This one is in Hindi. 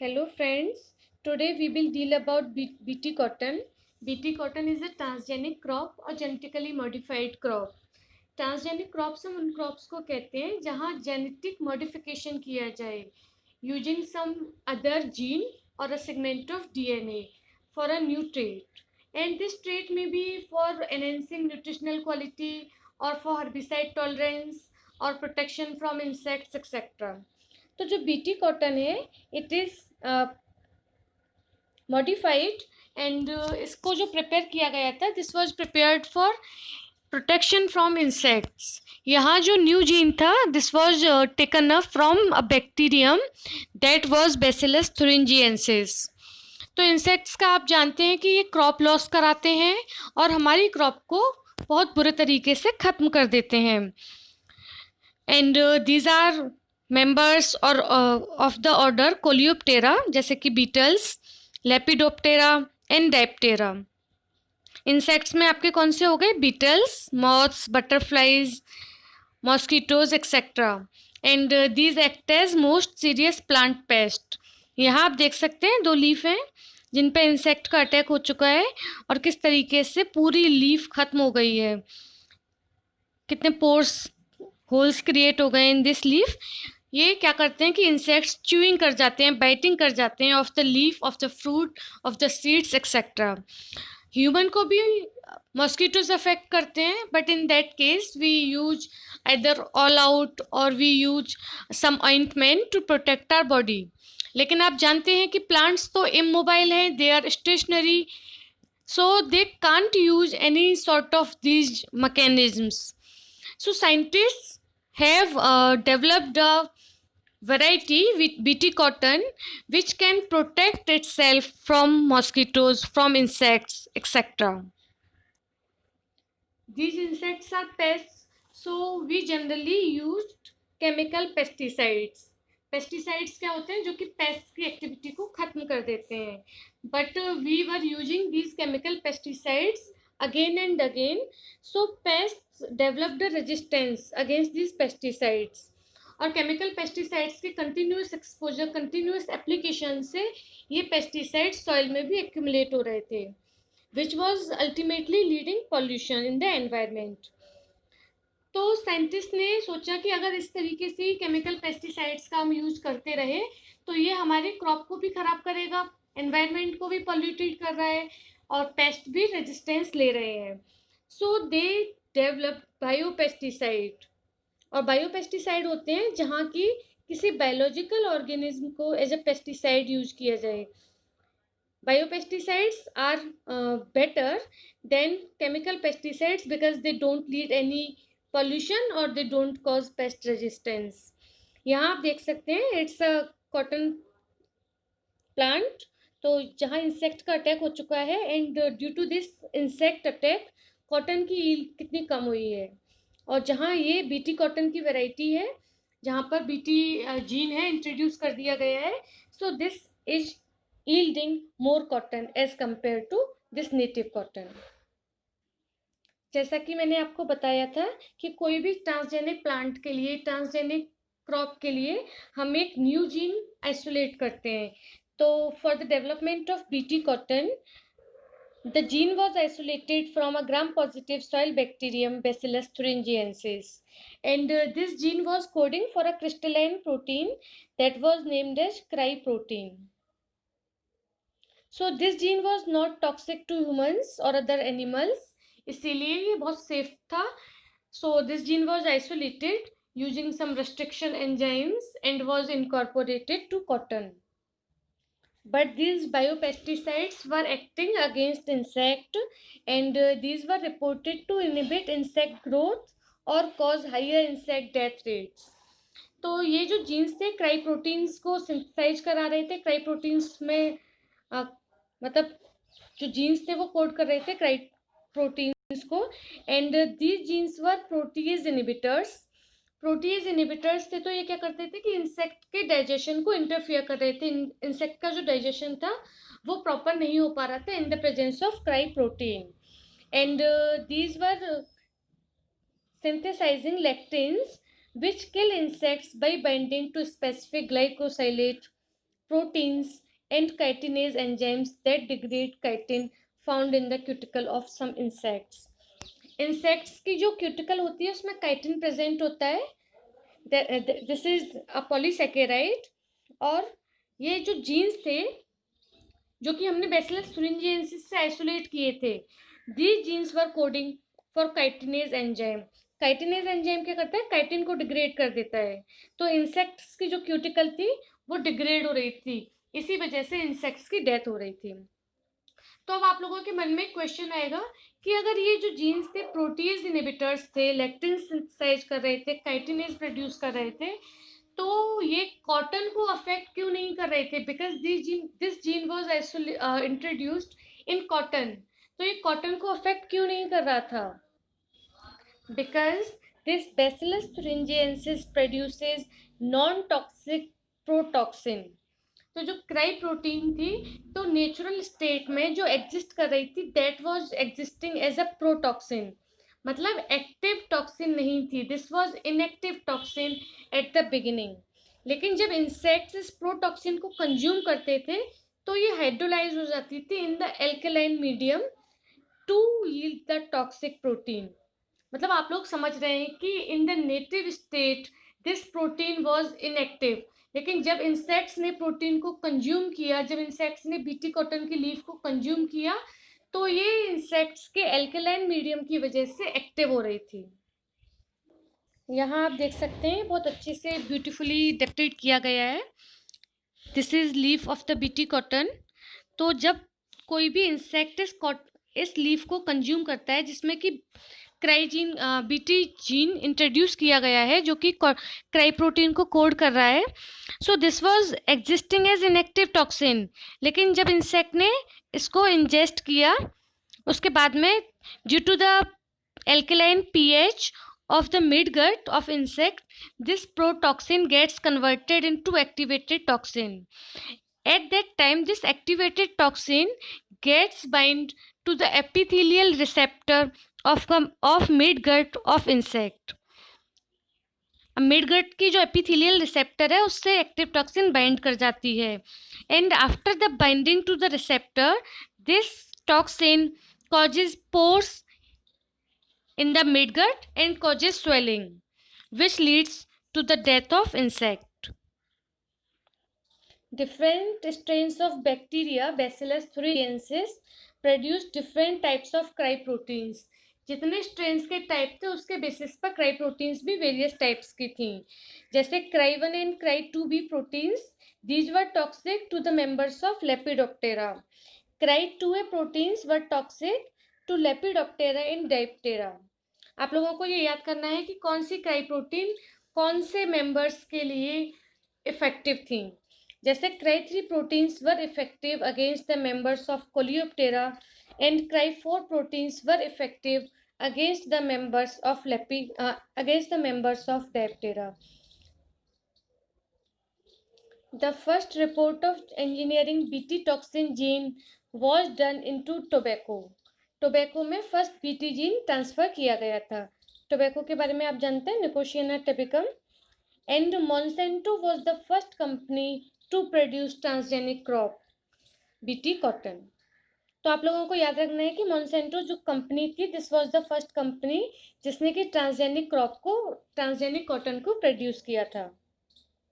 Hello friends, today we will deal about BT cotton. BT cotton is a transgenic crop or genetically modified crop. Transgenic crops हम उन क्रॉप्स को कहते हैं जहां जेनेटिक मॉडिफिकेशन किया जाए using some other gene or a segment of DNA for a new trait and this trait may be for enhancing nutritional quality or for herbicide tolerance or protection from insects etcetera. तो जो बीटी कॉटन है इट इज़ मॉडिफाइड एंड इसको जो प्रिपेयर किया गया था this was prepared for protection from insects. यहाँ जो न्यू जीन था this was taken up from a bacterium that was Bacillus thuringiensis. तो इंसेक्ट्स का आप जानते हैं कि ये क्रॉप लॉस कराते हैं और हमारी क्रॉप को बहुत बुरे तरीके से ख़त्म कर देते हैं. एंड दीज आर मेंबर्स और ऑफ द ऑर्डर कोलियोप्टेरा जैसे कि beetles, Lepidoptera and Diptera. Insects में आपके कौन से हो गए? Beetles, moths, butterflies, mosquitoes etcetera. And these act as most serious plant pest. यहाँ आप देख सकते हैं 2 लीफ हैं जिन पे इंसेक्ट का अटैक हो चुका है और किस तरीके से पूरी लीफ खत्म हो गई है. कितने पोर्स होल्स क्रिएट हो गए इन दिस लीफ. ये क्या करते हैं कि इंसेक्ट्स च्यूइंग कर जाते हैं, बाइटिंग कर जाते हैं of the leaf, of the fruit, of the seeds etcetera. Human को भी मॉस्किटोज अफेक्ट करते हैं but in that case we use either All Out or we use some ointment to protect our body. लेकिन आप जानते हैं कि प्लांट्स तो इमोबाइल हैं, they are stationary, so they can't use any sort of these mechanisms. So scientists have developed a variety with BT cotton which can protect itself from mosquitoes, from insects, etc. These insects are pests, so we generally used chemical pesticides. Pesticides क्या होते हैं? जो कि पेस्ट की एक्टिविटी को खत्म कर देते हैं. But we were using these chemical pesticides again and again, so pest developed resistance against these pesticides. और केमिकल पेस्टिसाइड्स के कंटिन्यूस एक्सपोजर, कंटिन्यूस एप्लीकेशन से ये पेस्टिसाइड्स सॉइल में भी एक्यूमुलेट हो रहे थे, which was ultimately leading pollution in the environment. तो साइंटिस्ट ने सोचा कि अगर इस तरीके से केमिकल पेस्टिसाइड्स का हम यूज करते रहे तो ये हमारे क्रॉप को भी खराब करेगा, एनवायरनमेंट को भी पॉल्यूटेड कर रहा है और पेस्ट भी रेजिस्टेंस ले रहे हैं. सो दे डेवलप बायोपेस्टिसाइड. और बायोपेस्टिसाइड होते हैं जहाँ की किसी बायोलॉजिकल ऑर्गेनिज्म को एज अ पेस्टिसाइड यूज किया जाए. Biopesticides are better than chemical pesticides because they don't lead any pollution or they don't cause pest resistance. यहाँ आप देख सकते हैं इट्स अ कॉटन प्लांट. तो जहाँ इंसेक्ट का अटैक हो चुका है and due to this insect attack cotton की यील्ड कितनी कम हुई है. और जहाँ ये बीटी कॉटन की वैरायटी है जहाँ पर बीटी जीन है इंट्रोड्यूस कर दिया गया है, so this is yielding more cotton as compared to this native cotton. जैसा कि मैंने आपको बताया था कि कोई भी ट्रांसजेनिक प्लांट के लिए, ट्रांसजेनिक क्रॉप के लिए हम एक न्यू जीन आइसोलेट करते हैं. तो for the development of BT cotton the gene was isolated from a gram-positive soil bacterium Bacillus thuringiensis, and this gene was coding for a crystalline protein that was named as cry protein. So this gene was not toxic to humans or other animals, इसीलिए ये बहुत सेफ था. So this gene was isolated using some restriction enzymes and was incorporated to cotton. But these biopesticides were acting against insect and these were reported to inhibit insect growth or cause higher insect death rates. तो ये जो जीन्स थे क्राई प्रोटीन्स को सिंथेसाइज करा रहे थे. क्राई प्रोटीन्स में मतलब जो जीन्स थे वो कोड कर रहे थे क्राई प्रोटीन्स को. And these genes were protease inhibitors. Protease inhibitors थे तो ये क्या करते थे कि इंसेक्ट के डाइजेशन को इंटरफियर कर रहे थे. इंसेक्ट का जो डाइजेशन था वो प्रॉपर नहीं हो पा रहा था in the presence of cry protein. And these were synthesizing lectins which kill insects by binding to specific glycosylate proteins and chitinase enzymes that degrade chitin found in the cuticle of some insects. Insects की जो क्यूटिकल होती है उसमें काइटिन प्रेजेंट होता है. This is a polysaccharide. और ये जो जीन्स थे जो कि हमने बैसिलस thuringiensis से आइसोलेट किए थे, these genes were coding for chitinase enzyme. Chitinase enzyme क्या करता है? काइटिन को डिग्रेड कर देता है. तो इंसेक्ट्स की जो क्यूटिकल थी वो डिग्रेड हो रही थी, इसी वजह से इंसेक्ट्स की डेथ हो रही थी. तो अब आप लोगों के मन में क्वेश्चन आएगा कि अगर ये जो जीन्स थे प्रोटीज इनहिबिटर्स थे, लेक्टिन सिंथेसाइज कर रहे थे, काइटिनेज प्रोड्यूस कर रहे थे, तो ये कॉटन को अफेक्ट क्यों नहीं कर रहे थे? Because this gene was introduced in cotton. तो ये कॉटन को अफेक्ट क्यों नहीं कर रहा था? Because this bacillus thuringiensis produces non toxic protoxin. तो जो क्राई प्रोटीन थी तो नेचुरल स्टेट में जो एग्जिस्ट कर रही थी that was existing as a protoxin. मतलब एक्टिव टॉक्सिन नहीं थी. This was inactive toxin at the beginning. लेकिन जब इंसेक्ट्स इस प्रोटॉक्सिन को कंज्यूम करते थे तो ये हाइड्रोलाइज हो जाती थी in the alkaline medium to yield the toxic protein. मतलब आप लोग समझ रहे हैं कि in the native state this protein was inactive. लेकिन जब इंसेक्ट्स ने प्रोटीन को कंज्यूम किया, जब इंसेक्ट्स ने बीटी कॉटन की लीफ को कंज्यूम किया, तो ये इंसेक्ट्स के एल्केलाइन मीडियम की वजह से एक्टिव हो रही थी. यहाँ आप देख सकते हैं बहुत अच्छे से ब्यूटीफुली डिपिक्ट किया गया है. This is leaf of the BT cotton. तो जब कोई भी इंसेक्ट इस लीफ को कंज्यूम करता है जिसमें कि क्राइजीन बीटी जीन इंट्रोड्यूस किया गया है जो कि क्राई प्रोटीन को कोड कर रहा है. So this was existing as inactive toxin. लेकिन जब इंसेक्ट ने इसको इंजेस्ट किया उसके बाद में due to the alkaline pH of the midgut of insect, this protoxin gets converted into activated toxin. At that time, this activated toxin gets bind to the epithelial receptor of midgut of insect. Midgut की जो एपिथेलियल रिसेप्टर है उससे एक्टिव टॉक्सिन बाइंड कर जाती है. And after the binding to the receptor this toxin causes pores in the midgut and causes swelling, which leads to the death of insect. Different strains of bacteria, Bacillus thuringiensis, produce different types of cryproteins. जितने स्ट्रेन्स के टाइप थे उसके बेसिस पर क्राई प्रोटीन्स भी वेरियस टाइप्स की थी. जैसे cry 1 and cry 2b proteins, these were toxic to the members of lepidoptera. Cry 2a proteins were toxic to lepidoptera and diptera. आप लोगों को ये याद करना है कि कौन सी क्राई प्रोटीन कौन से मेंबर्स के लिए इफेक्टिव थी. जैसे cry 3 proteins were effective against the members of Coleoptera and cry 4 proteins were effective against the members of Diptera. The first report of engineering Bt toxin gene was done into tobacco. Tobacco में फर्स्ट बीटी जीन ट्रांसफर किया गया था. टोबैको के बारे में आप जानते हैं, Nicotiana tabacum. And Monsanto was the first company to produce transgenic crop BT cotton. तो आप लोगों को याद रखना है कि मॉन्सेंटो जो कंपनी थी this was the first company जिसने कि ट्रांसजेनिक कॉटन को प्रोड्यूस किया था.